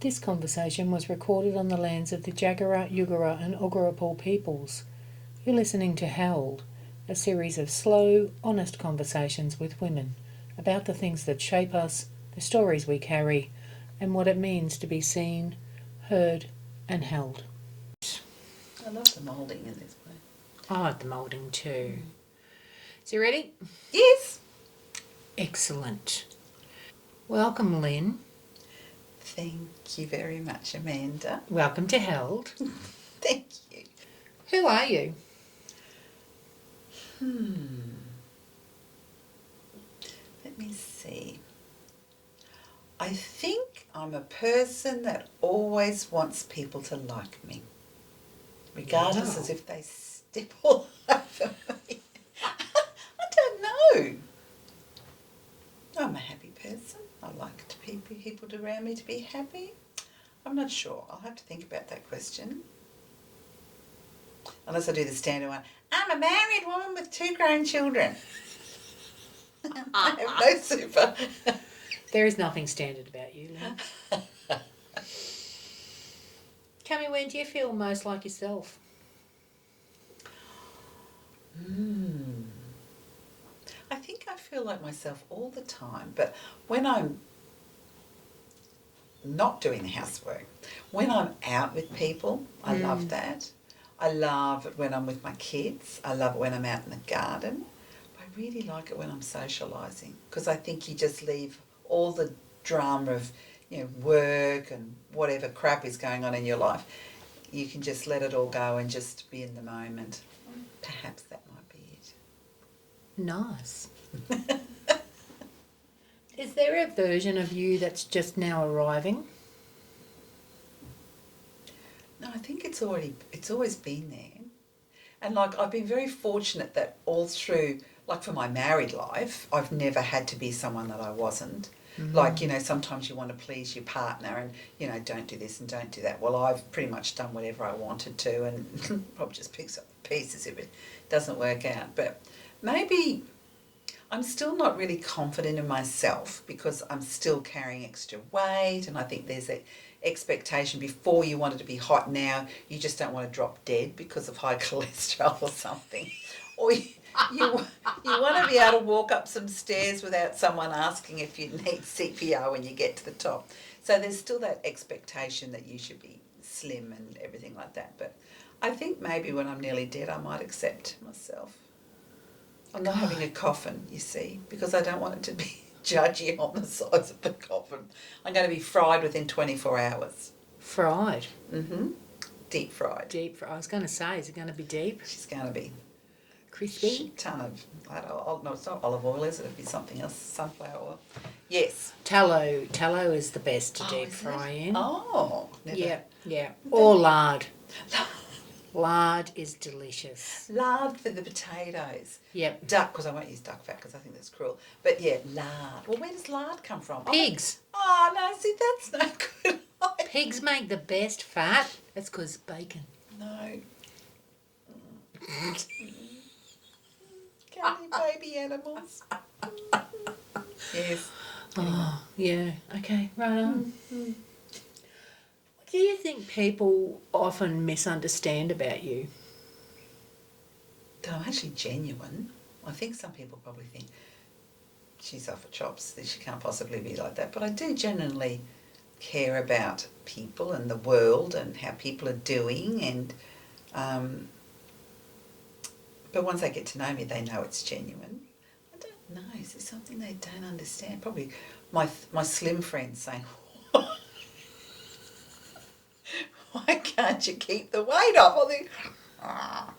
This conversation was recorded on the lands of the Jagera, Yugara and Ogurapal peoples. You're listening to Held, a series of slow, honest conversations with women about the things that shape us, the stories we carry, and what it means to be seen, heard and held. I love the moulding in this way. I like the moulding too. So you ready? Yes. Excellent. Welcome, Lynn. Thank you very much, Amanda. Welcome to Held. Thank you. Who are you? Let me see. I think I'm a person that always wants people to like me, regardless Wow. as if they step all over me. I don't know. I'm a happy person. I like people around me to be happy. I'm not sure. I'll have to think about that question. Unless I do the standard one. I'm a married woman with 2 grown children. I have no super. There is nothing standard about you, Lynn. Tell me, when do you feel most like yourself? I think I feel like myself all the time, but when I'm not doing the housework, when I'm out with people, I love that. I love it when I'm with my kids. I love it when I'm out in the garden. I really like it when I'm socialising, because I think you just leave all the drama of, work and whatever crap is going on in your life. You can just let it all go and just be in the moment. Perhaps that might be it. Nice. Is there a version of you that's just now arriving? No, I think it's always been there. And I've been very fortunate that all through, for my married life, I've never had to be someone that I wasn't. Sometimes you want to please your partner and, don't do this and don't do that. Well, I've pretty much done whatever I wanted to and probably just picks up the pieces if it doesn't work out. But maybe I'm still not really confident in myself because I'm still carrying extra weight, and I think there's an expectation before you wanted to be hot. Now you just don't want to drop dead because of high cholesterol or something. Or you want to be able to walk up some stairs without someone asking if you need CPR when you get to the top. So there's still that expectation that you should be slim and everything like that. But I think maybe when I'm nearly dead I might accept myself. I'm not having a coffin, you see, because I don't want it to be judgy on the size of the coffin. I'm going to be fried within 24 hours. Fried? Mm-hmm. Deep fried. Deep fried. I was going to say, is it going to be deep? She's going to be crispy? A ton of, no, it's not olive oil, is it? It'd be something else, sunflower oil. Yes. Tallow is the best to deep fry in. Oh, never. Yeah. Or lard. Lard is delicious. Lard for the potatoes. Yep. Duck, because I won't use duck fat because I think that's cruel. But yeah, lard. Well, where does lard come from? Pigs. Oh, no, see, that's no good. Pigs make the best fat. That's because bacon. No. Can't eat baby animals. Yes. Oh, yeah. Okay, right on. Mm-hmm. What do you think people often misunderstand about you? They're actually genuine. I think some people probably think she's off her chops, that she can't possibly be like that. But I do genuinely care about people and the world and how people are doing. And but once they get to know me, they know it's genuine. I don't know. Is there something they don't understand? Probably my slim friends saying, why can't you keep the weight off? I think,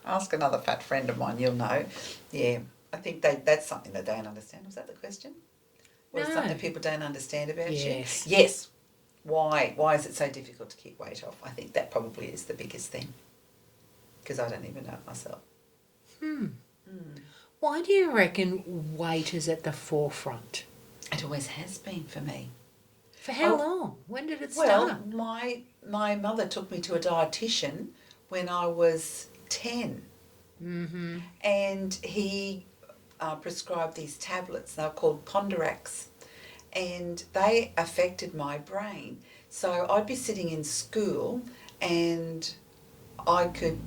ask another fat friend of mine, you'll know. Yeah, I think that's something they don't understand. Was that the question? Or is something people don't understand about you? Yes. Why? Why is it so difficult to keep weight off? I think that probably is the biggest thing. Because I don't even know it myself. Why do you reckon weight is at the forefront? It always has been for me. For how long? When did it start? Well, my mother took me to a dietitian when I was 10. Mm-hmm. And he prescribed these tablets. They were called Ponderax. And they affected my brain. So I'd be sitting in school and I could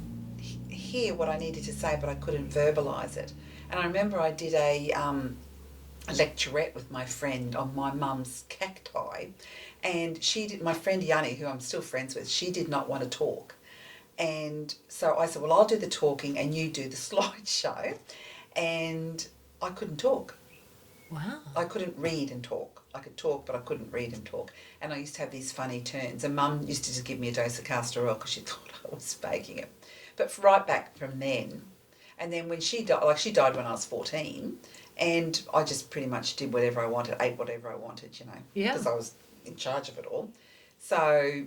hear what I needed to say, but I couldn't verbalise it. And I remember I did a lecturette with my friend on my mum's cacti, and my friend Yanni, who I'm still friends with, she did not want to talk. And so I said, well, I'll do the talking and you do the slideshow. And I couldn't talk. Wow. I couldn't read and talk. I could talk, but I couldn't read and talk. And I used to have these funny turns. And Mum used to just give me a dose of castor oil because she thought I was faking it. But right back from then, and then when she died, she died when I was 14, and I just pretty much did whatever I wanted, ate whatever I wanted, Yeah. because I was in charge of it all. So,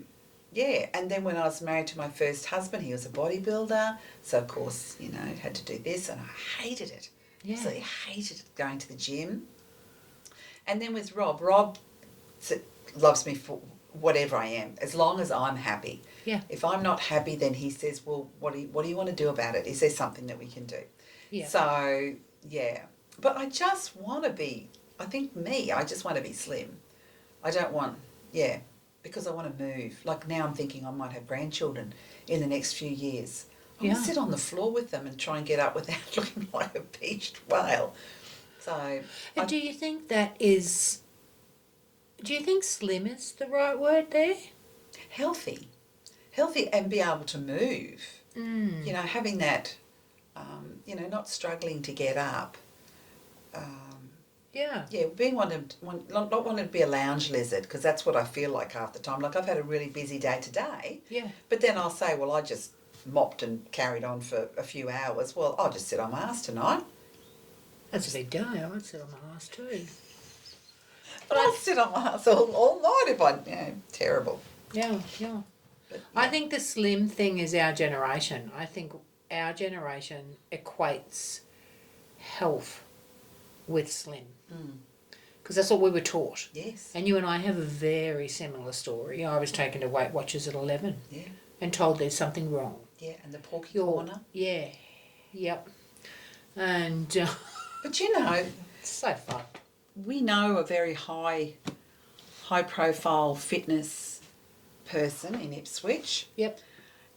yeah. And then when I was married to my first husband, he was a bodybuilder. So, of course, had to do this, and I hated it. Yeah. Absolutely hated going to the gym. And then with Rob loves me for whatever I am, as long as I'm happy. Yeah. If I'm not happy, then he says, well, what do you want to do about it? Is there something that we can do? Yeah. So, yeah. But I just want to be, I just want to be slim. I don't want, because I want to move. Like now I'm thinking I might have grandchildren in the next few years. I want to sit on the floor with them and try and get up without looking like a beached whale. So, do you think slim is the right word there? healthy and be able to move. Having that, not struggling to get up. Yeah. Yeah, not wanting to be a lounge lizard, because that's what I feel like half the time. Like I've had a really busy day today. Yeah. But then I'll say, well, I just mopped and carried on for a few hours. Well, I'll just sit on my ass tonight. That's a big day. I'd sit on my ass too. But I'll sit on my ass all night if I, terrible. Yeah, yeah. But, I think the slim thing is our generation. I think our generation equates health with slim. Because that's what we were taught. Yes. And you and I have a very similar story. I was taken to Weight Watchers at 11 Yeah. and told there's something wrong. Yeah, and the porky corner. Yeah. Yep. And But so fucked. we know a very high profile fitness person in Ipswich. Yep.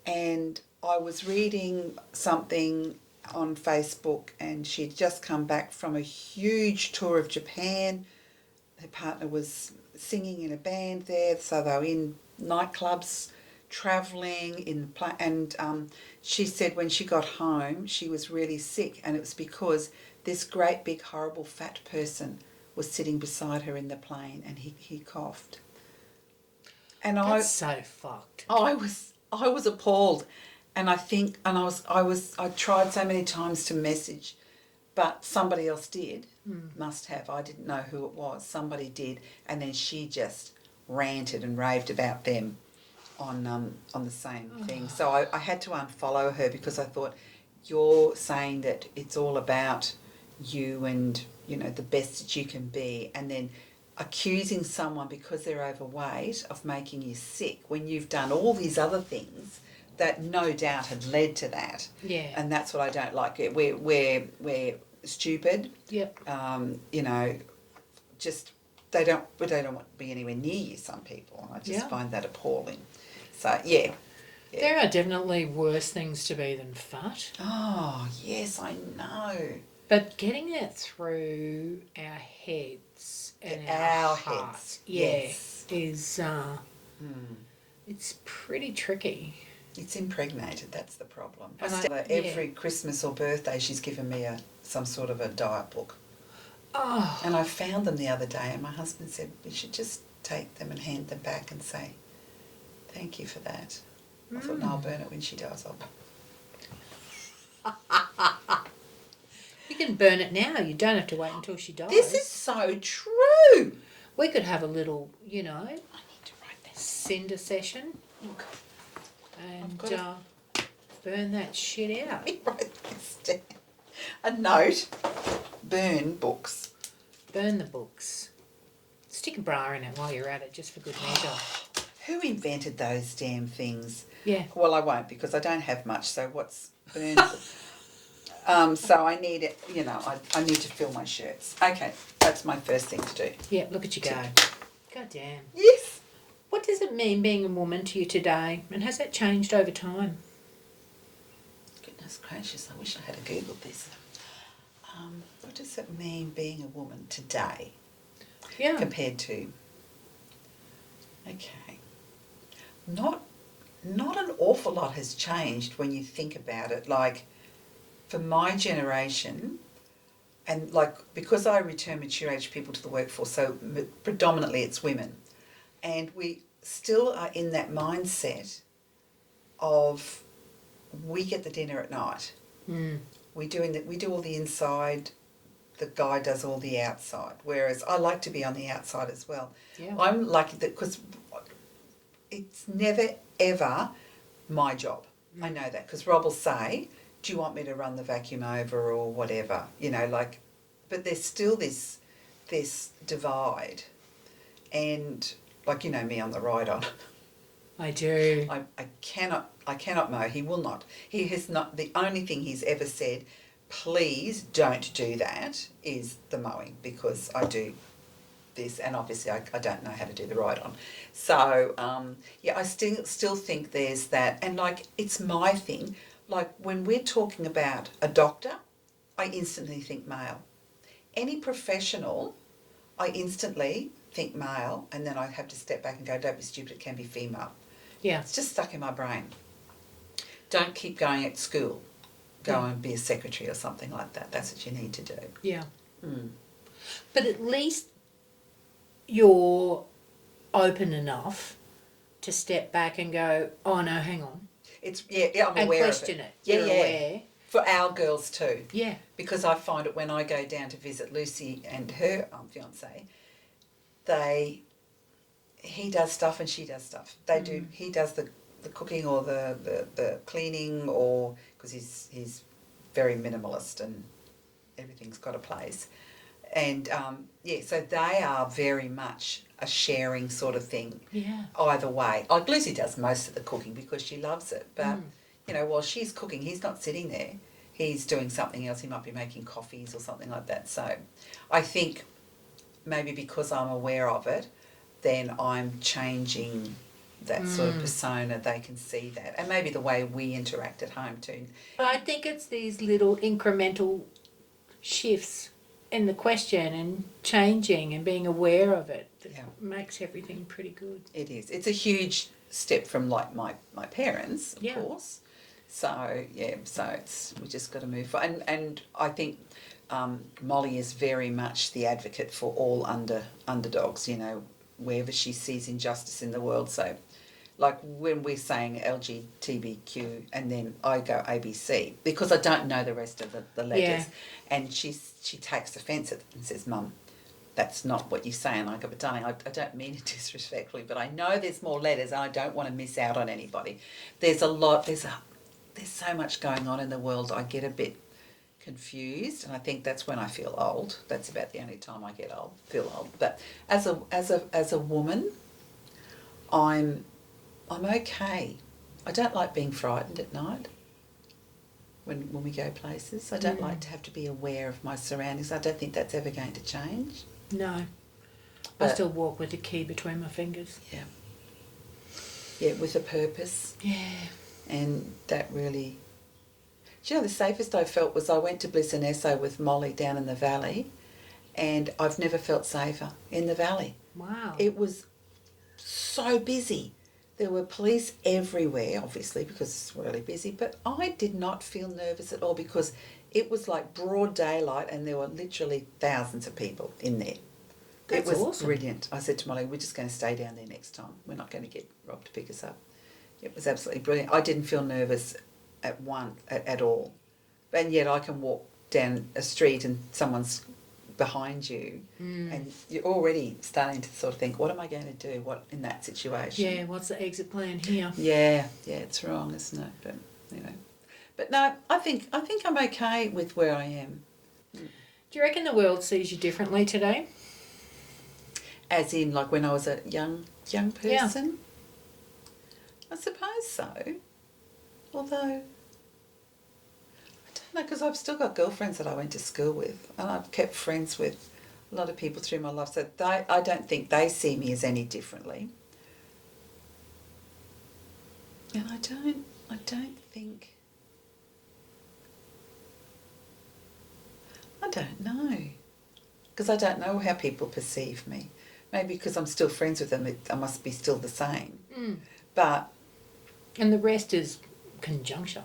And I was reading something on Facebook, and she'd just come back from a huge tour of Japan. Her partner was singing in a band there, so they were in nightclubs, travelling and she said when she got home she was really sick, and it was because this great big horrible fat person was sitting beside her in the plane, and he coughed. And That's so fucked. I was appalled. And I tried so many times to message, but somebody else did, must have. I didn't know who it was. Somebody did, and then she just ranted and raved about them on the same thing. So I had to unfollow her, because I thought, you're saying that it's all about you and, the best that you can be, and then accusing someone because they're overweight of making you sick when you've done all these other things that no doubt had led to that. Yeah. And that's what I don't like. We're stupid. Yep. Just they don't want to be anywhere near you, some people. I just find that appalling. So yeah. There are definitely worse things to be than fat. Oh, yes, I know. But getting it through our heads and our hearts, yes, is it's pretty tricky. It's impregnated, that's the problem. And every Christmas or birthday she's given me some sort of a diet book. Oh. And I found them the other day, and my husband said we should just take them and hand them back and say, thank you for that. I thought, no, I'll burn it when she dies. You can burn it now. You don't have to wait until she dies. This is so true. We could have a little, I need to write that. cinder session. Look. And burn that shit out. Let me write this down. A note. Burn books. Burn the books. Stick a bra in it while you're at it, just for good measure. Who invented those damn things? Yeah. Well, I won't, because I don't have much, so what's burned? So I need it, I need to fill my shirts. Okay, that's my first thing to do. Yeah, look at you go. God damn. Yes. What What does it mean being a woman to you today, and has that changed over time? Goodness gracious, I wish I had Googled this. What does it mean being a woman today Yeah. compared to... Okay. Not an awful lot has changed when you think about it. Like, for my generation, and like, because I return mature age people to the workforce, so predominantly it's women, and we still are in that mindset of we get the dinner at night. Mm. We do all the inside, the guy does all the outside, whereas I like to be on the outside as well. Yeah. I'm lucky that, because it's never ever my job. I know that, because Rob will say, do you want me to run the vacuum over or whatever, you know, like, but there's still this divide, and like, you know me on the ride-on. I do. I cannot mow. He will not. He has not. The only thing he's ever said, please don't do that, is the mowing, because I do this, and obviously I don't know how to do the ride on. So yeah, I still think there's that, and like, it's my thing. Like, when we're talking about a doctor, I instantly think male. Any professional, I instantly think male, and then I have to step back and go, don't be stupid, it can be female. Yeah. It's just stuck in my brain. Don't keep going at school. Go and be a secretary or something like that. That's what you need to do. Yeah. Mm. But at least you're open enough to step back and go, oh no, hang on. It's I'm And aware question of it. it. You're aware. For our girls too. Yeah. Because I find it when I go down to visit Lucy and her fiance, he does stuff and she does stuff. They do. He does the cooking or the cleaning, or because he's very minimalist and everything's got a place. And so they are very much a sharing sort of thing. Yeah. Either way, like Lucy does most of the cooking because she loves it, but you know, while she's cooking, he's not sitting there. He's doing something else. He might be making coffees or something like that. So I think maybe because I'm aware of it, then I'm changing that sort of persona. They can see that, and maybe the way we interact at home too. I think it's these little incremental shifts in the question and changing and being aware of it that makes everything pretty good. It is. It's a huge step from like my parents, of Yeah. course. So we just got to move forward. And I think Molly is very much the advocate for all underdogs, you know, wherever she sees injustice in the world. So like when we're saying LGBTQ and then I go ABC, because I don't know the rest of the letters. Yeah. And she takes offence at it and says, Mum, that's not what you say. And I go, but darling, I don't mean it disrespectfully, but I know there's more letters and I don't want to miss out on anybody. There's so much going on in the world. I get a bit confused, and I think that's when I feel old. That's about the only time I feel old. But as a woman, I'm okay. I don't like being frightened at night when we go places. I don't like to have to be aware of my surroundings. I don't think that's ever going to change. No. But I still walk with a key between my fingers. Yeah, with a purpose. Yeah. And that really... Do you know, the safest I felt was I went to Bliss and Esso with Molly down in the valley, and I've never felt safer in the valley. Wow. It was so busy. There were police everywhere, obviously, because it's really busy, but I did not feel nervous at all because it was like broad daylight and there were literally thousands of people in there. That's it was awesome. Brilliant. I said to Molly, we're just going to stay down there next time. We're not going to get Rob to pick us up. It was absolutely brilliant. I didn't feel nervous at all. And yet I can walk down a street and someone's behind you and you're already starting to sort of think, what am I going to do in that situation? Yeah, what's the exit plan here? Yeah, it's wrong, isn't it? But, you know. But no, I think I'm okay with where I am. Do you reckon the world sees you differently today? As in, like when I was a young person? Yeah. I suppose so. Although, I don't know, because I've still got girlfriends that I went to school with and I've kept friends with a lot of people through my life. So I don't think they see me as any differently. And I don't think, I don't know. Because I don't know how people perceive me. Maybe because I'm still friends with them, I must be still the same. Mm. But... And the rest is conjuncture.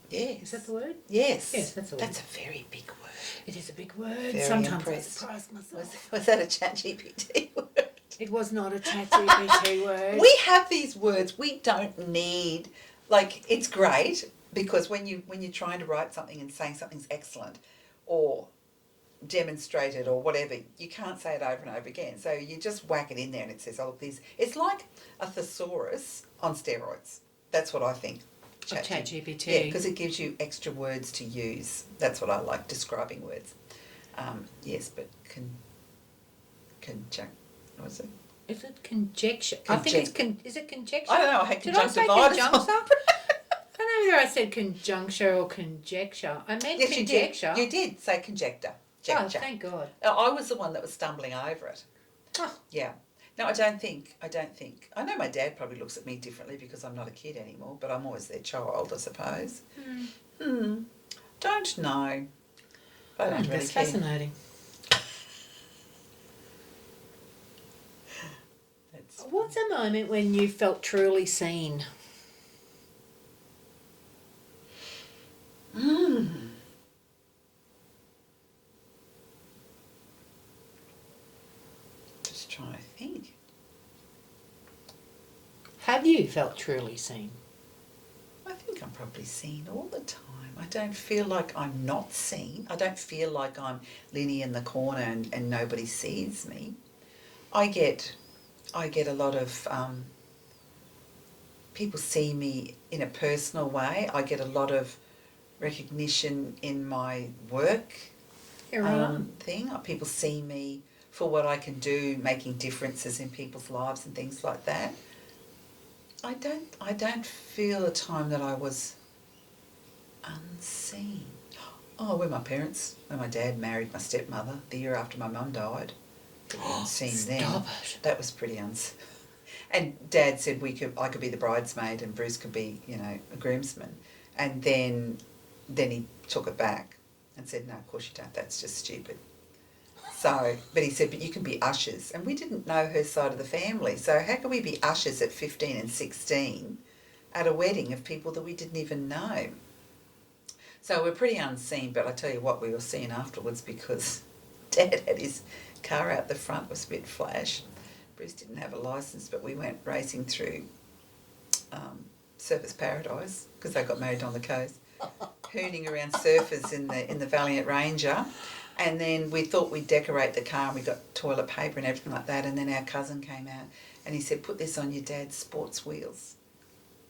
Yes. Is that the word? Yes. Yes, that's the word. That's a very big word. It is a big word. Very Sometimes impressed. I surprise myself. Was that a ChatGPT word? It was not a ChatGPT word. We have these words. We don't need... Like, it's great because when you're trying to write something and saying something's excellent or demonstrated or whatever, you can't say it over and over again. So you just whack it in there and it says, oh, this. It's like a thesaurus on steroids. That's what I think. ChatGPT. Yeah, because it gives you extra words to use. That's what I like, describing words. Yes, but what is it? Is it conjecture? I think it's is it conjecture? I don't know, I had Did I say conjunctivitis. conjuncture? I don't know whether I said conjuncture or conjecture. I meant Yes, conjecture. You did say conjecture. Oh, thank God. I was the one that was stumbling over it. Oh. Yeah. No, I don't think. I know my dad probably looks at me differently because I'm not a kid anymore, but I'm always their child, I suppose. Don't know. I don't really That's care. fascinating. What's a moment when you felt truly seen? Just trying to think. Have you felt truly seen? I think I'm probably seen all the time. I don't feel like I'm not seen. I don't feel like I'm Lynn in the corner and nobody sees me. I get a lot of people see me in a personal way. I get a lot of recognition in my work thing. People see me for what I can do, making differences in people's lives and things like that. I don't feel a time that I was unseen. Oh, when my dad married my stepmother the year after my mum died. Pretty unseen then. Stop it. That was pretty unseen. And Dad said I could be the bridesmaid and Bruce could be, a groomsman. And then he took it back and said, no, of course you don't. That's just stupid. So, but he said, but you can be ushers. And we didn't know her side of the family. So how could we be ushers at 15 and 16 at a wedding of people that we didn't even know? So we're pretty unseen, but I tell you what, we were seen afterwards because Dad had his car out the front. It was a bit flash. Bruce didn't have a licence, but we went racing through Surfers Paradise because they got married on the coast, hooning around surfers in the Valiant Ranger. And then we thought we'd decorate the car and we got toilet paper and everything like that. And then our cousin came out and he said, put this on your dad's sports wheels.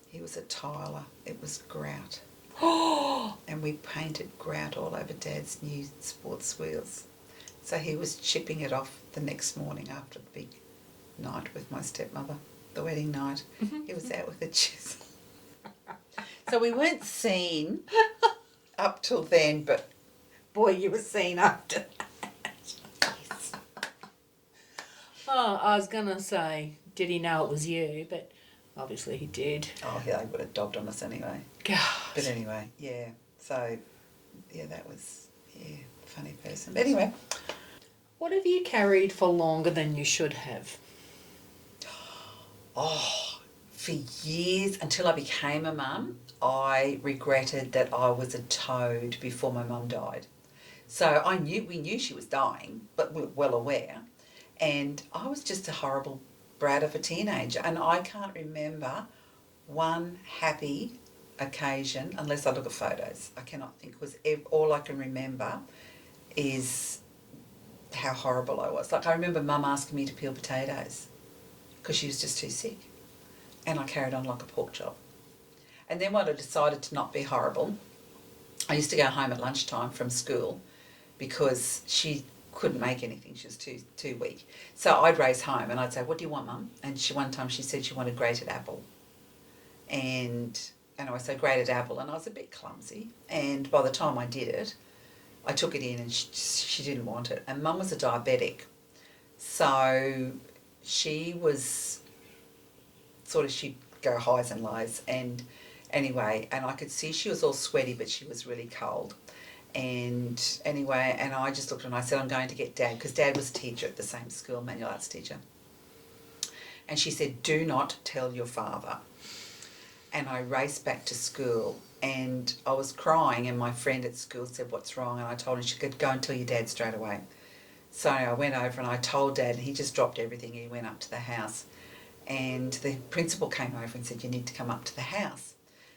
He was a tiler. It was grout. And we painted grout all over Dad's new sports wheels. So he was chipping it off the next morning after the big night with my stepmother, the wedding night. He was out with a chisel. So we weren't seen up till then, but boy, you were seen after that. Oh, I was going to say, did he know it was you? But obviously he did. Oh, yeah, they would have dobbed on us anyway. God. But anyway, yeah. So, yeah, that was, funny person. But anyway. What have you carried for longer than you should have? Oh, for years, until I became a mum, I regretted that I was a toad before my mum died. So we knew she was dying, but we were well aware. And I was just a horrible brat of a teenager. And I can't remember one happy occasion, unless I look at photos. I cannot think, because all I can remember is how horrible I was. Like, I remember Mum asking me to peel potatoes because she was just too sick. And I carried on like a pork chop. And then when I decided to not be horrible, I used to go home at lunchtime from school because she couldn't make anything. She was too weak. So I'd race home and I'd say, what do you want, Mum? And one time she said she wanted grated apple. And I said grated apple, and I was a bit clumsy. And by the time I did it, I took it in and she didn't want it. And Mum was a diabetic. So she was she'd go highs and lows. And anyway, and I could see she was all sweaty, but she was really cold. And anyway, and I just looked and I said, I'm going to get Dad, because Dad was a teacher at the same school, manual arts teacher. And she said, do not tell your father. And I raced back to school and I was crying, and my friend at school said, what's wrong? And I told her, she could go and tell your dad straight away. So I went over and I told Dad, and he just dropped everything. He went up to the house, and the principal came over and said, you need to come up to the house.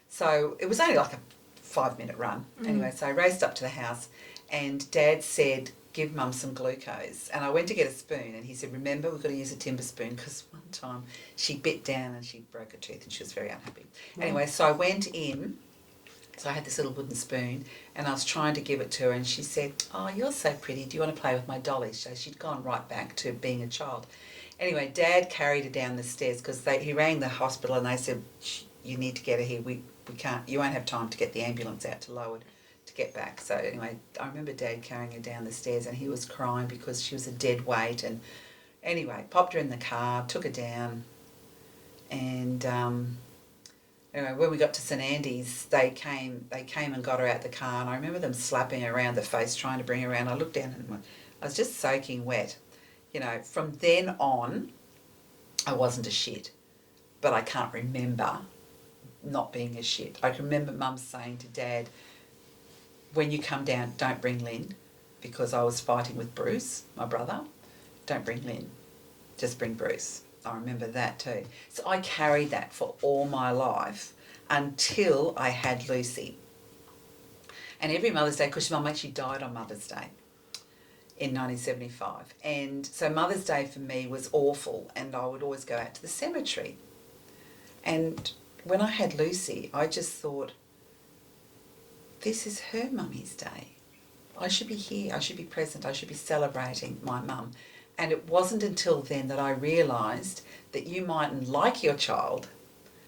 So it was only like a 5-minute run. Anyway, so I raced up to the house, and Dad said, give Mum some glucose. And I went to get a spoon, and he said, remember, we've got to use a timber spoon, because one time she bit down and she broke her tooth and she was very unhappy. Anyway, so I went in, so I had this little wooden spoon, and I was trying to give it to her, and she said, oh, you're so pretty, do you want to play with my dolly? So she'd gone right back to being a child. Anyway, Dad carried her down the stairs, because he rang the hospital and they said, you need to get her here, we can't, you won't have time to get the ambulance out to Lowood to get back. So anyway, I remember Dad carrying her down the stairs, and he was crying because she was a dead weight. And anyway, popped her in the car, took her down, and anyway, when we got to St Andy's, they came and got her out the car, and I remember them slapping her around the face, trying to bring her around. I looked down and I was just soaking wet. You know, from then on, I wasn't a shit, but I can't remember not being a shit. I can remember Mum saying to Dad, when you come down, don't bring Lynn, because I was fighting with Bruce, my brother. Don't bring Lynn, just bring Bruce. I remember that too. So I carried that for all my life until I had Lucy. And every Mother's Day, because Mum actually died on Mother's Day in 1975. And so Mother's Day for me was awful, and I would always go out to the cemetery. And when I had Lucy, I just thought, this is her mummy's day. I should be here, I should be present, I should be celebrating my mum. And it wasn't until then that I realised that you mightn't like your child,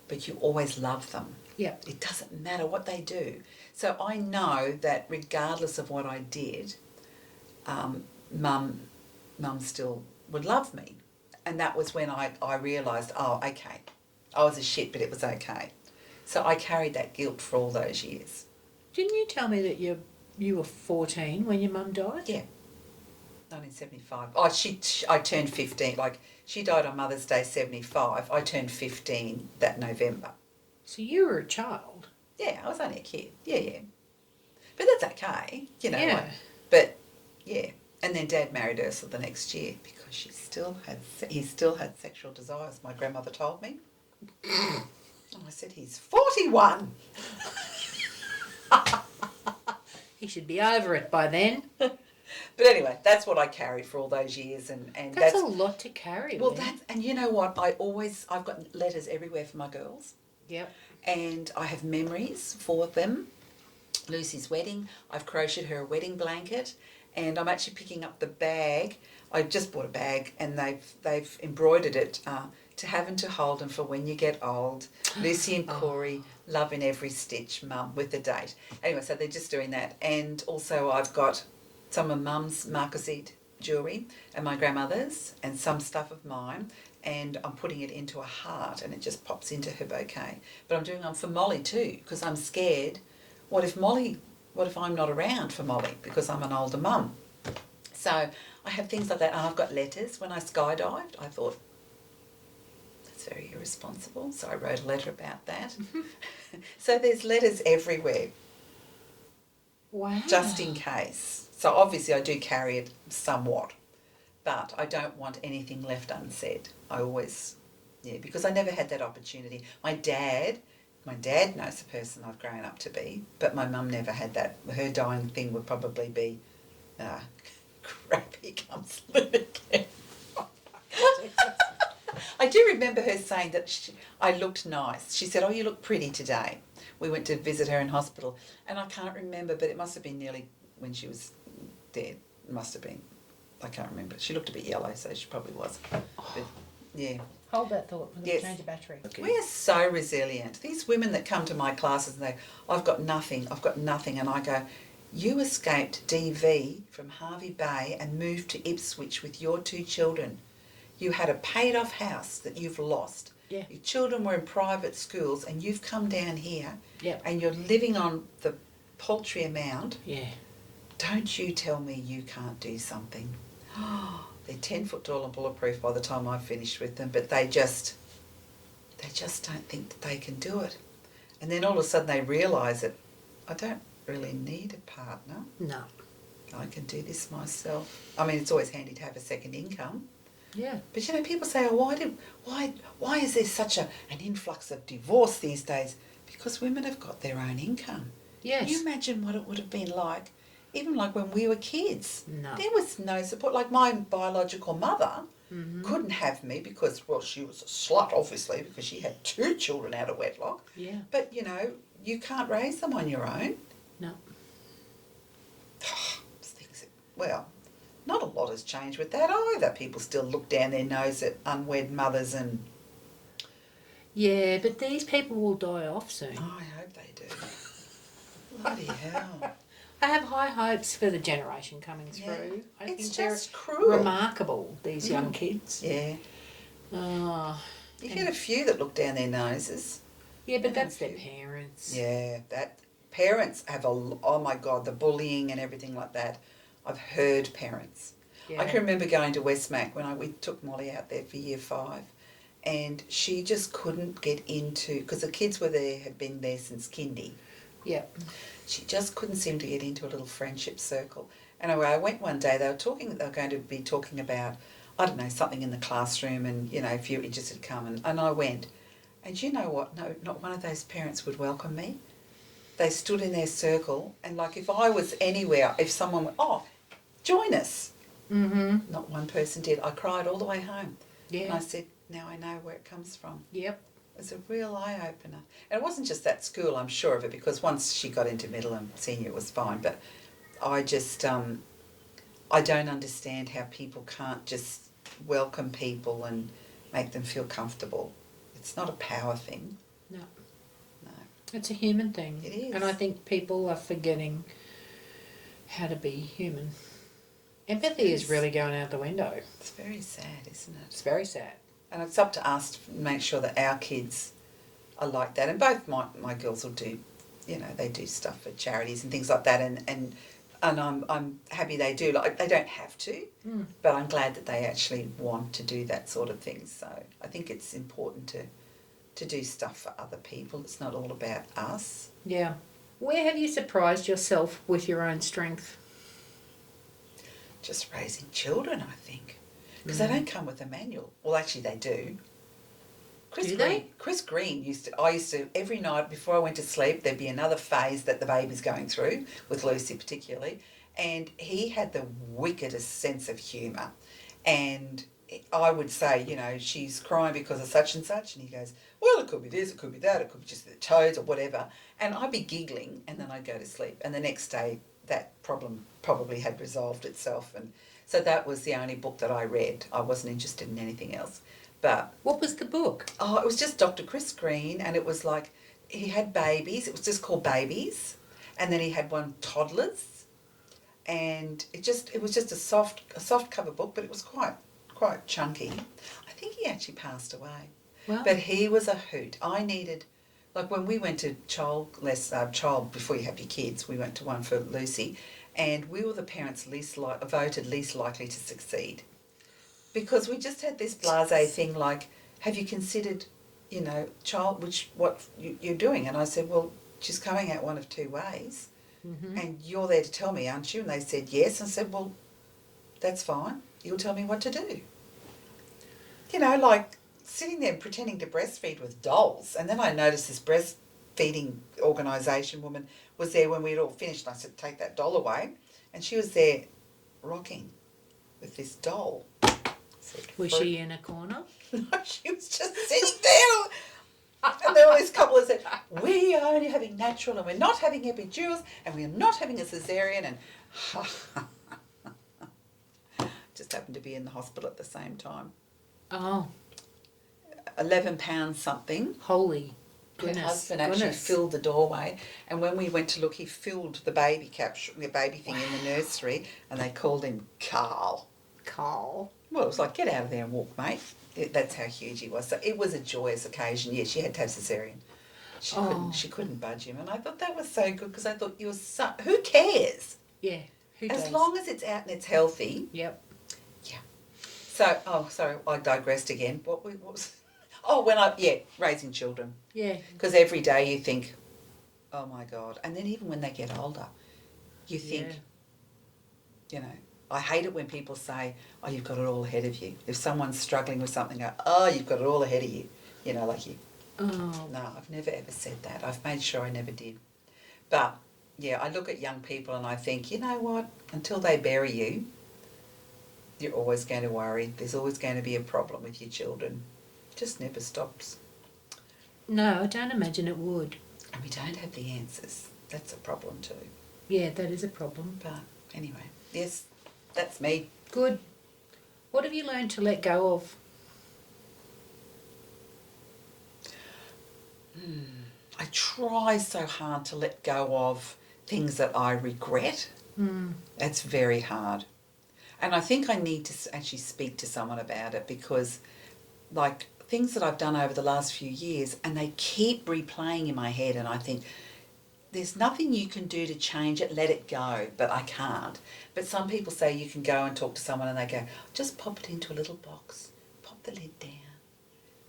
but you always love them. Yeah. It doesn't matter what they do. So I know that regardless of what I did, Mum still would love me. And that was when I realised, oh, okay, I was a shit, but it was okay. So I carried that guilt for all those years. Didn't you tell me that you were 14 when your mum died? Yeah, 1975. Oh, I turned 15. Like, she died on Mother's Day 75. I turned 15 that November. So you were a child? Yeah, I was only a kid. Yeah. But that's okay, you know. Yeah. Like, but, yeah. And then Dad married Ursula the next year because he still had sexual desires, my grandmother told me. And I said, he's 41. He should be over it by then. But anyway, that's what I carried for all those years, and that's a lot to carry. Well, and you know what? I've got letters everywhere for my girls. Yep. And I have memories for them. Lucy's wedding, I've crocheted her a wedding blanket, and I'm actually picking up the bag. I just bought a bag, and they've embroidered it. To have and to hold and for when you get old. Lucy and Corey, love in every stitch, Mum, with the date. Anyway, so they're just doing that. And also I've got some of Mum's marquisite jewellery and my grandmother's and some stuff of mine, and I'm putting it into a heart and it just pops into her bouquet. But I'm doing one for Molly too, because I'm scared. What if I'm not around for Molly because I'm an older mum? So I have things like that. And I've got letters. When I skydived, I thought, very irresponsible, so I wrote a letter about that. So there's letters everywhere. Wow. Just in case. So obviously I do carry it somewhat, but I don't want anything left unsaid. I always, because I never had that opportunity. My dad knows the person I've grown up to be, but my mum never had that. Her dying thing would probably be, crap, here comes Lynn again. I do remember her saying that I looked nice. She said, oh, you look pretty today. We went to visit her in hospital. And I can't remember, but it must have been nearly when she was dead. It must have been. I can't remember. She looked a bit yellow, so she probably was. But, yeah. Hold that thought. We're going to change the battery. Okay. We are so resilient. These women that come to my classes and they, I've got nothing. And I go, you escaped DV from Hervey Bay and moved to Ipswich with your 2 children. You had a paid-off house that you've lost. Yeah. Your children were in private schools and you've come down here Yep. and you're living on the paltry amount. Yeah. Don't you tell me you can't do something. They're 10 foot tall and bulletproof by the time I've finished with them, but they just don't think that they can do it. And then all of a sudden they realise that I don't really need a partner. No. I can do this myself. I mean, it's always handy to have a second income. Yeah. But you know, people say, oh, why is there such an influx of divorce these days? Because women have got their own income. Yes. Can you imagine what it would have been like, even like when we were kids? No. There was no support. Like my biological mother Mm-hmm. couldn't have me because, well, she was a slut, obviously, because she had 2 children out of wedlock. Yeah. But, you know, you can't raise them on your own. No. Well, not a lot has changed with that either. People still look down their nose at unwed mothers and... Yeah, but these people will die off soon. Oh, I hope they do. Bloody hell. I have high hopes for the generation coming through. Yeah. I It's think they're just cruel. remarkable, these young kids. Yeah. Oh, You get a few that look down their noses. yeah, but Yeah, that's a their few. parents. Yeah, that... Parents have oh my God, the bullying and everything like that. I've heard parents. Yeah. I can remember going to Westmac when we took Molly out there for year 5, and she just couldn't get into, because the kids had been there since kindy. Yep. She just couldn't seem to get into a little friendship circle. Anyway, I went one day, they were going to be talking about, I don't know, something in the classroom, and, you know, if you're interested, come. And I went. And you know what? No, not one of those parents would welcome me. They stood in their circle, and like if I was anywhere, if someone went, oh, join us. Mm-hmm. Not one person did. I cried all the way home. Yeah. And I said, now I know where it comes from. Yep. It was a real eye-opener. And it wasn't just that school, I'm sure of it, because once she got into middle and senior it was fine. But I just, I don't understand how people can't just welcome people and make them feel comfortable. It's not a power thing. No. No. It's a human thing. It is. And I think people are forgetting how to be human. Empathy is really going out the window. It's very sad, isn't it? It's very sad. And it's up to us to make sure that our kids are like that. And both my girls will do, you know, they do stuff for charities and things like that. And I'm happy they do. Like, they don't have to, but I'm glad that they actually want to do that sort of thing. So I think it's important to do stuff for other people. It's not all about us. Yeah. Where have you surprised yourself with your own strength? Just raising children, I think. Because they don't come with a manual. Well, actually, they do. Chris Green used to, every night before I went to sleep, there'd be another phase that the baby's going through, with Lucy particularly, and he had the wickedest sense of humour. And I would say, you know, she's crying because of such and such, and he goes, well, it could be this, it could be that, it could be just the toes or whatever. And I'd be giggling, and then I'd go to sleep. And the next day, that problem probably had resolved itself. And so that was the only book that I read. I wasn't interested in anything else. But What was the book? oh, it was just Dr. Chris Green, and it was like, he had babies. It was just called Babies. And then he had one toddlers. And it was just a soft cover book, but it was quite chunky. I think he actually passed away. Wow. But he was a hoot. I needed, like when we went to child before you have your kids, we went to one for Lucy, and we were the parents voted least likely to succeed. Because we just had this blasé thing like, have you considered, you know, what you're doing? And I said, well, she's coming out one of 2 ways. Mm-hmm. And you're there to tell me, aren't you? And they said yes. And I said, well, that's fine. You'll tell me what to do. You know, like sitting there pretending to breastfeed with dolls. And then I noticed this breastfeeding organisation woman was there when we had all finished. And I said, take that doll away. And she was there rocking with this doll. Was she in a corner? No, she was just sitting there. And there were this couple that said, we are only having natural and we're not having epidurals and we're not having a caesarean. And just happened to be in the hospital at the same time. Oh. 11 pounds something. Holy Her goodness. husband actually filled the doorway, and when we went to look, he filled the baby capsule, the baby thing in the nursery, and they called him Carl. Carl. Well, it was like, get out of there and walk, mate. That's how huge he was. So it was a joyous occasion. Yeah, she had to have cesarean. She couldn't budge him, and I thought that was so good because I thought who cares? Yeah. Who As does? long as it's out and it's healthy. Yep. Yeah. So, sorry, I digressed again. What was? Oh, raising children. Yeah. Because every day you think, oh my God, and then even when they get older, you think, I hate it when people say, oh, you've got it all ahead of you. If someone's struggling with something, go, oh, you've got it all ahead of you. Like you. Oh. No, I've never ever said that. I've made sure I never did. But, yeah, I look at young people and I think, you know what, until they bury you, you're always going to worry. There's always going to be a problem with your children. It just never stops. No, I don't imagine it would. And we don't have the answers. That's a problem too. Yeah, that is a problem. But anyway, yes, that's me. Good. What have you learned to let go of? I try so hard to let go of things that I regret. That's very hard. And I think I need to actually speak to someone about it because, like, things that I've done over the last few years, and they keep replaying in my head, and I think, there's nothing you can do to change it, let it go, but I can't. But some people say you can go and talk to someone and they go, just pop it into a little box, pop the lid down.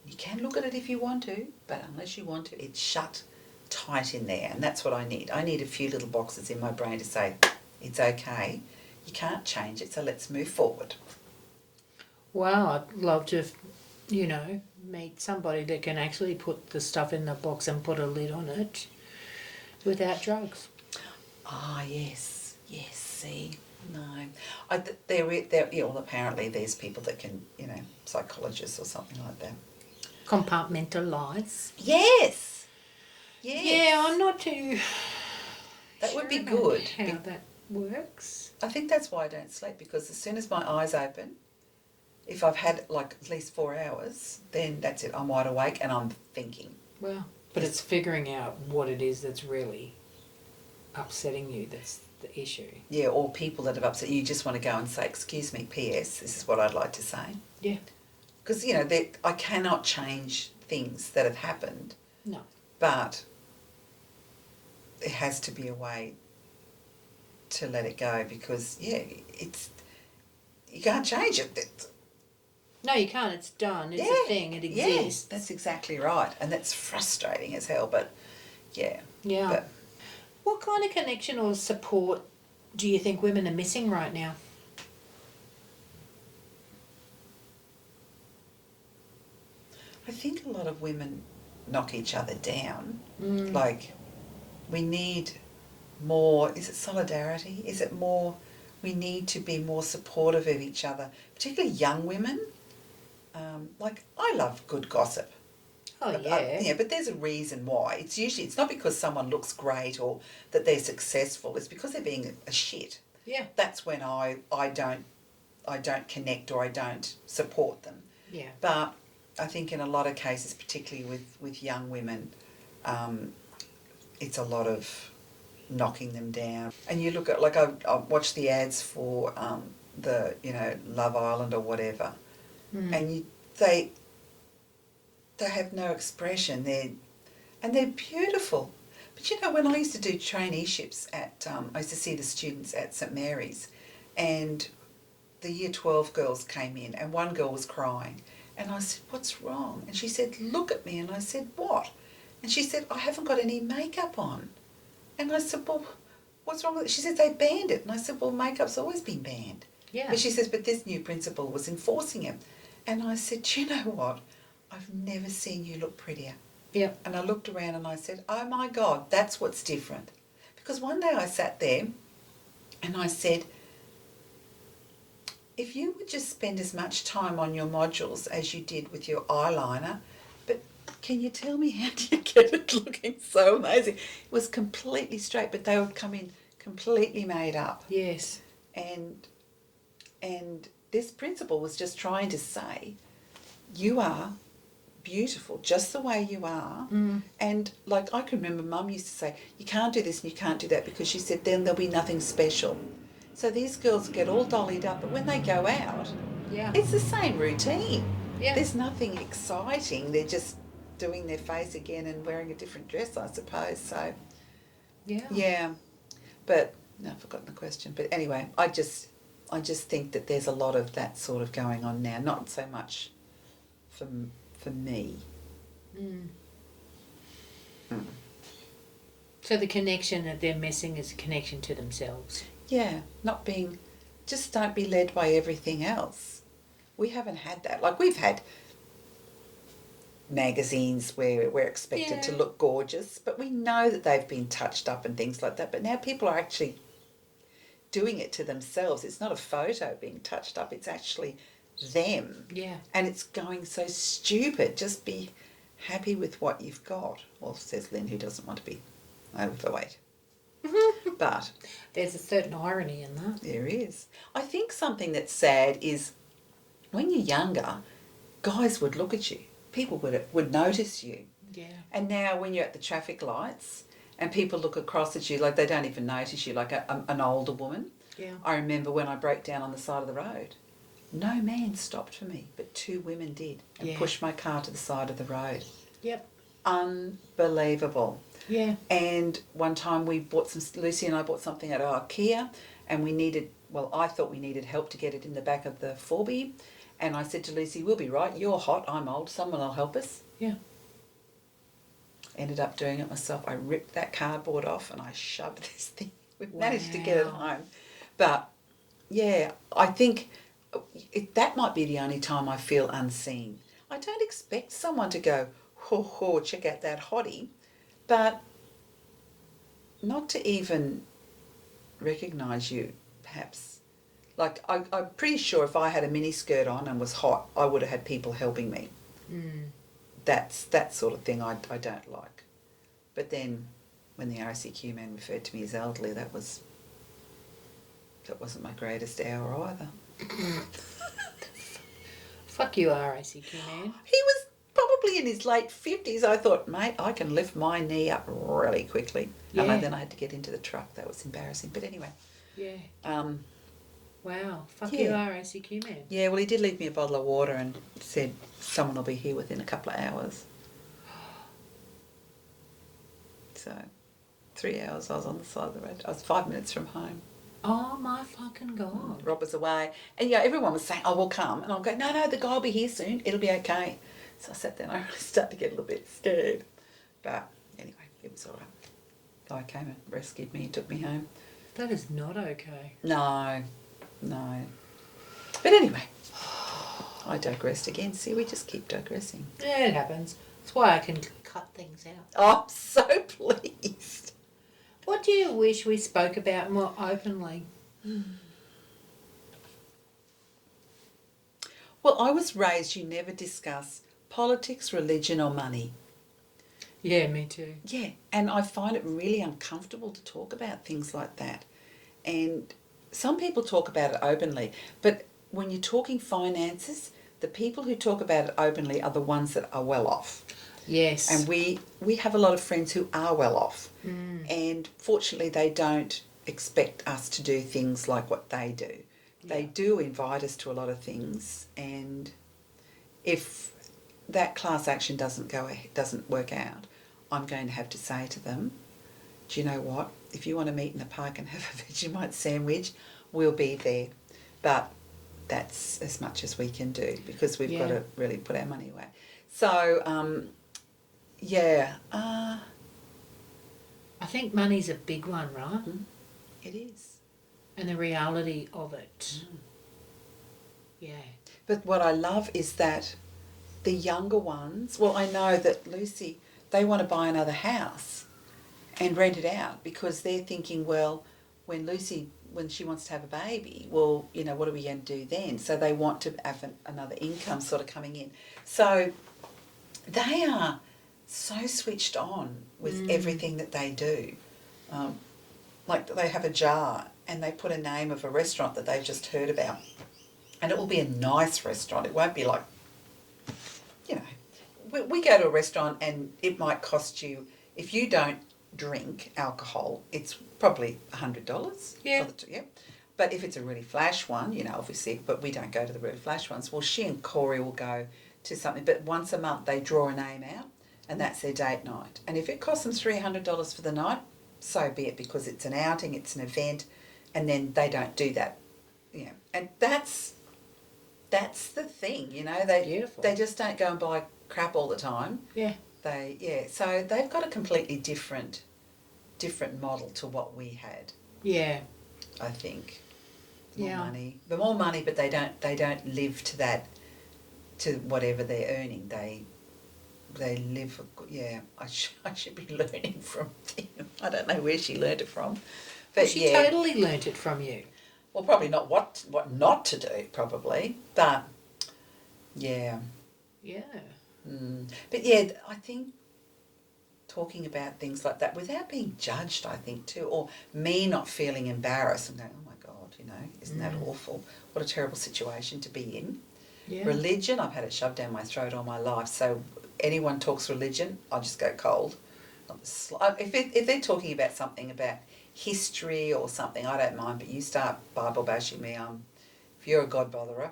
You can look at it if you want to, but unless you want to, it's shut tight in there, and that's what I need. I need a few little boxes in my brain to say, it's okay, you can't change it, so let's move forward. Wow, I'd love to, meet somebody that can actually put the stuff in the box and put a lid on it without drugs. Ah, yes, see, no. Well, apparently there's people that can, psychologists or something like that. Compartmentalise. Yes. Yeah, I'm not too That would be about good. how that works. I think that's why I don't sleep, because as soon as my eyes open, if I've had like at least 4 hours, then that's it. I'm wide awake and I'm thinking. Well, but it's figuring out what it is that's really upsetting you that's the issue. Yeah, or people that have upset you, just want to go and say, excuse me, P.S., this is what I'd like to say. Yeah. Because, I cannot change things that have happened. No. But there has to be a way to let it go because, you can't change it. No, you can't. It's done. It's a thing. It exists. Yeah, that's exactly right. And that's frustrating as hell, but yeah. Yeah. But what kind of connection or support do you think women are missing right now? I think a lot of women knock each other down. Like, we need more, is it solidarity? Is it more, we need to be more supportive of each other, particularly young women. I love good gossip. Oh, yeah. But there's a reason why. It's not because someone looks great or that they're successful. It's because they're being a shit. Yeah. That's when I don't connect or I don't support them. Yeah. But I think in a lot of cases, particularly with young women, it's a lot of knocking them down. And you look at, like, I watch the ads for the Love Island or whatever, and they have no expression. They're beautiful. But when I used to do traineeships I used to see the students at St Mary's, and the Year 12 girls came in, and one girl was crying. And I said, what's wrong? And she said, look at me. And I said, what? And she said, I haven't got any makeup on. And I said, well, what's wrong with it? She said, they banned it. And I said, well, makeup's always been banned. Yeah. But she says, but this new principal was enforcing it. And I said, do you know what? I've never seen you look prettier. Yeah. And I looked around and I said, oh my God, that's what's different. Because one day I sat there and I said, if you would just spend as much time on your modules as you did with your eyeliner, but can you tell me how do you get it looking so amazing? It was completely straight, but they would come in completely made up. Yes. And this principal was just trying to say, you are beautiful just the way you are. And like I can remember Mum used to say, you can't do this and you can't do that, because she said then there'll be nothing special. So these girls get all dollied up, but when they go out, Yeah. it's the same routine. Yeah. There's nothing exciting. They're just doing their face again and wearing a different dress, I suppose. So, Yeah. yeah. But, no, I've forgotten the question. But anyway, I just think that there's a lot of that sort of going on now. Not so much for me. Mm. Mm. So the connection that they're missing is a connection to themselves. Yeah, not being, just don't be led by everything else. We haven't had that. Like, we've had magazines where we're expected to look gorgeous, but we know that they've been touched up and things like that. But now people are actually doing it to themselves. It's not a photo being touched up, it's actually them. Yeah. And it's going so stupid. Just be happy with what you've got. Well, says Lynn, who doesn't want to be overweight. But there's a certain irony in that. There is. I think something that's sad is when you're younger, guys would look at you. People would notice you. Yeah. And now when you're at the traffic lights and people look across at you like they don't even notice you, like an older woman. Yeah. I remember when I broke down on the side of the road. No man stopped for me, but 2 women did and pushed my car to the side of the road. Yep. Unbelievable. Yeah. And one time Lucy and I bought something at IKEA and I thought we needed help to get it in the back of the 4B. And I said to Lucy, we'll be right, you're hot, I'm old, someone will help us. Yeah. Ended up doing it myself. I ripped that cardboard off and I shoved this thing. We've managed to get it home. But, yeah, I think that might be the only time I feel unseen. I don't expect someone to go, ho, check out that hottie. But not to even recognise you, perhaps. Like, I'm pretty sure if I had a mini skirt on and was hot, I would have had people helping me. Mm. That's that sort of thing I don't like. But then when the RACQ man referred to me as elderly, that wasn't my greatest hour either. Fuck you, RACQ man. He was probably in his late 50s. I thought, mate, I can lift my knee up really quickly. Yeah. And then I had to get into the truck. That was embarrassing. But anyway. Yeah. Wow. Fuck you, RACQ man. Yeah, well, he did leave me a bottle of water and said someone will be here within a couple of hours. So, 3 hours I was on the side of the road. I was 5 minutes from home. Oh my fucking God. Rob was away. And yeah, everyone was saying, oh, we'll come. And I'll go, no, the guy will be here soon. It'll be okay. So I sat there and I really started to get a little bit scared. But anyway, it was all right. Guy came and rescued me and took me home. That is not okay. No. But anyway, I digressed again. See, we just keep digressing. Yeah, it happens. That's why I can cut things out. Oh, I'm so pleased. What do you wish we spoke about more openly? Well, I was raised you never discuss politics, religion or money. Yeah, me too. Yeah, and I find it really uncomfortable to talk about things like that. And some people talk about it openly, but when you're talking finances, the people who talk about it openly are the ones that are well off. Yes. And we have a lot of friends who are well off. And fortunately they don't expect us to do things like what they do. Yeah. They do invite us to a lot of things, and if that class action doesn't work out, I'm going to have to say to them, do you know what? If you want to meet in the park and have a Vegemite sandwich, we'll be there. But that's as much as we can do because we've got to really put our money away. So, I think money's a big one, right? It is. And the reality of it. Yeah. But what I love is that the younger ones, well, I know that Lucy, they want to buy another house and rent it out because they're thinking, well, when she wants to have a baby, well, you know, what are we going to do then? So they want to have another income sort of coming in. So they are so switched on with everything that they do. Like they have a jar and they put a name of a restaurant that they've just heard about. And it will be a nice restaurant. It won't be like, you know, we go to a restaurant and it might cost you, if you don't drink alcohol, it's probably $100. Yeah. But if it's a really flash one, you know, obviously, but we don't go to the really flash ones. Well, she and Corey will go to something, but once a month they draw a name out and that's their date night. And if it costs them $300 for the night, so be it, because it's an outing, it's an event, and then they don't do that. You know, and that's the thing, you know. They just don't go and buy crap all the time. Yeah. So they've got a completely different model to what we had. Yeah. I think. The more money, but they don't live to that, to whatever they're earning. They live. Yeah, I should be learning from them. I don't know where she learnt it from, but she totally learnt it from you. Well, probably not what not to do, probably, but yeah. Yeah. But yeah, I think talking about things like that without being judged, I think too, or me not feeling embarrassed and going, oh my God, you know, isn't that awful? What a terrible situation to be in. Yeah. Religion, I've had it shoved down my throat all my life, so anyone talks religion, I just go cold. If they're talking about something about history or something, I don't mind, but you start Bible bashing me, if you're a God botherer,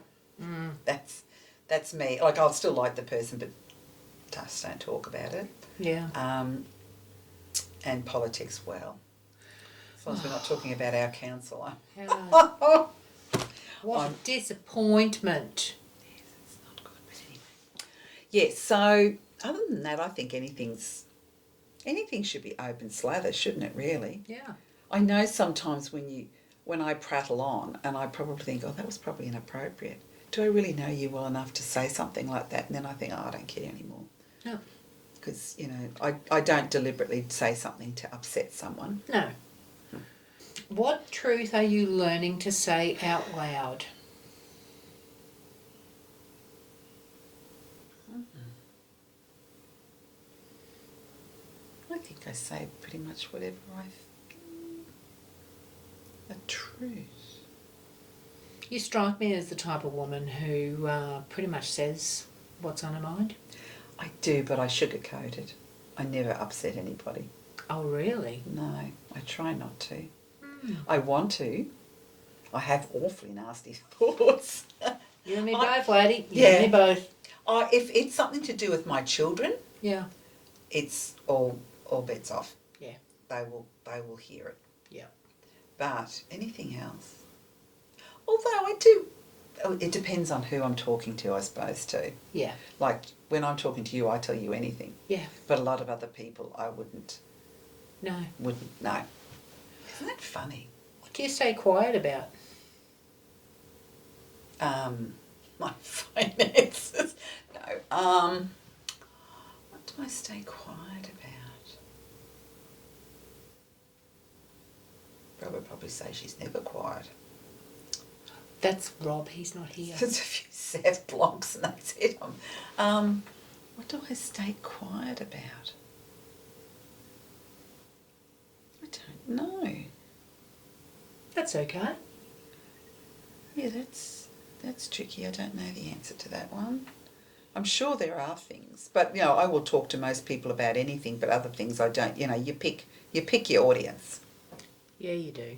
that's me. Like, I'll still like the person, but just don't talk about it. Yeah. And politics, well, as long as we're not talking about our councillor. Yeah. What a disappointment. Yes, it's not good, but anyway. Yeah, so other than that, I think anything should be open slather, shouldn't it, really? Yeah. I know sometimes when I prattle on and I probably think, oh, that was probably inappropriate. Do I really know you well enough to say something like that? And then I think, oh, I don't care anymore. No. Because, you know, I don't deliberately say something to upset someone. No. What truth are you learning to say out loud? I think I say pretty much whatever the truth. You strike me as the type of woman who pretty much says what's on her mind. I do, but I sugarcoat it. I never upset anybody. Oh, really? No, I try not to. I want to. I have awfully nasty thoughts. You and me both, lady. You Yeah. and me both. If it's something to do with my children, Yeah. it's all bets off. Yeah. They will hear it. Yeah. But anything else? Although I do, it depends on who I'm talking to, I suppose, too. Yeah. Like, when I'm talking to you, I tell you anything. Yeah. But a lot of other people, I wouldn't. No. No. Isn't that funny? What do you stay quiet about? My finances. No. What do I stay quiet about? Rob would probably say she's never quiet. That's Rob, he's not here. There's a few sad blocks and that's it. What do I stay quiet about? I don't know. That's okay. Yeah, that's tricky. I don't know the answer to that one. I'm sure there are things, but you know, I will talk to most people about anything, but other things I don't. You know, you pick your audience. Yeah, you do.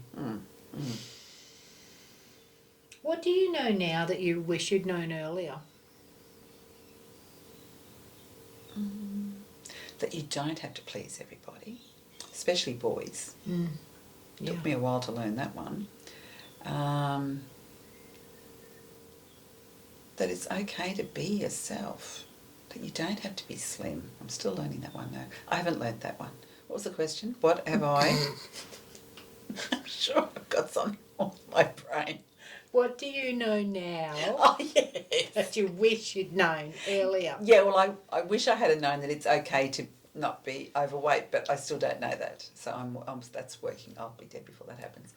What do you know now that you wish you'd known earlier? That you don't have to please everybody, especially boys. Yeah. Took me a while to learn that one. That it's okay to be yourself. That you don't have to be slim. I'm still learning that one though. I haven't learnt that one. What was the question? What have I? I'm sure I've got something on my brain. What do you know now Oh, yes. that you wish you'd known earlier? Yeah, well, I wish I had known that it's okay to not be overweight, but I still don't know that. So that's working. I'll be dead before that happens.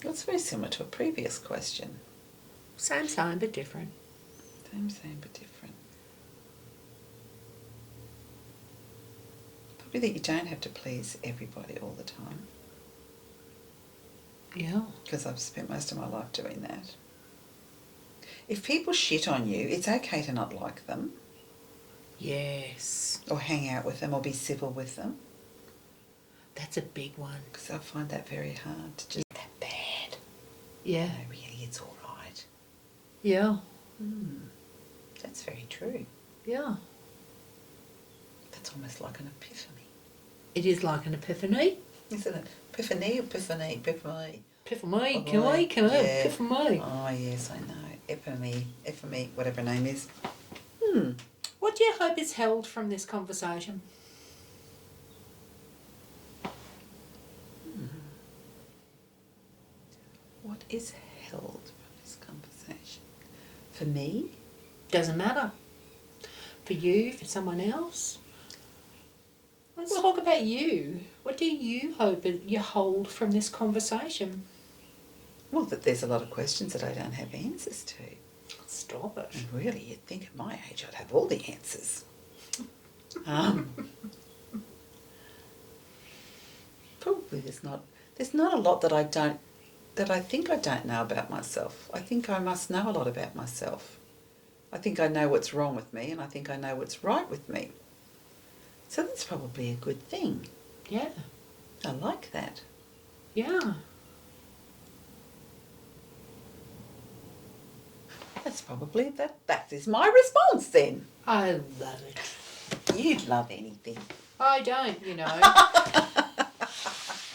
It's very similar to a previous question. Same, but different. Same, but different. Probably that you don't have to please everybody all the time. Yeah. Because I've spent most of my life doing that. If people shit on you, it's okay to not like them. Yes. Or hang out with them or be civil with them. That's a big one. Because I find that very hard to just that bad. Yeah. No, really, it's all right. Yeah. That's very true. Yeah. That's almost like an epiphany. It is like an epiphany. Isn't it? Epiphany. Epiphany. Oh, Can I? yeah. Epiphany. Oh, yes, I know. Epiphany, whatever her name is. What do you hope is held from this conversation? What is held from this conversation? For me? Doesn't matter. For you, for someone else. Let's talk about you. What do you hope you hold from this conversation? Well, that there's a lot of questions that I don't have answers to. Stop it. And really, you'd think at my age I'd have all the answers. Probably there's not a lot that I think I don't know about myself. I think I must know a lot about myself. I think I know what's wrong with me, and I think I know what's right with me. So that's probably a good thing. Yeah. I like that. Yeah. That's probably that is my response then. I love it. You'd love anything. I don't, you know.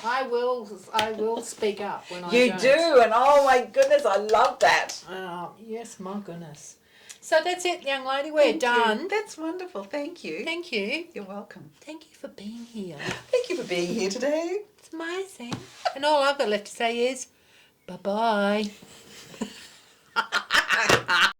I will speak up when I don't. You do, and oh my goodness, I love that. Oh, yes, my goodness. So that's it, young lady. We're done. That's wonderful. Thank you. Thank you. You're welcome. Thank you for being here. Thank you for being here today. It's amazing. And all I've got left to say is bye-bye.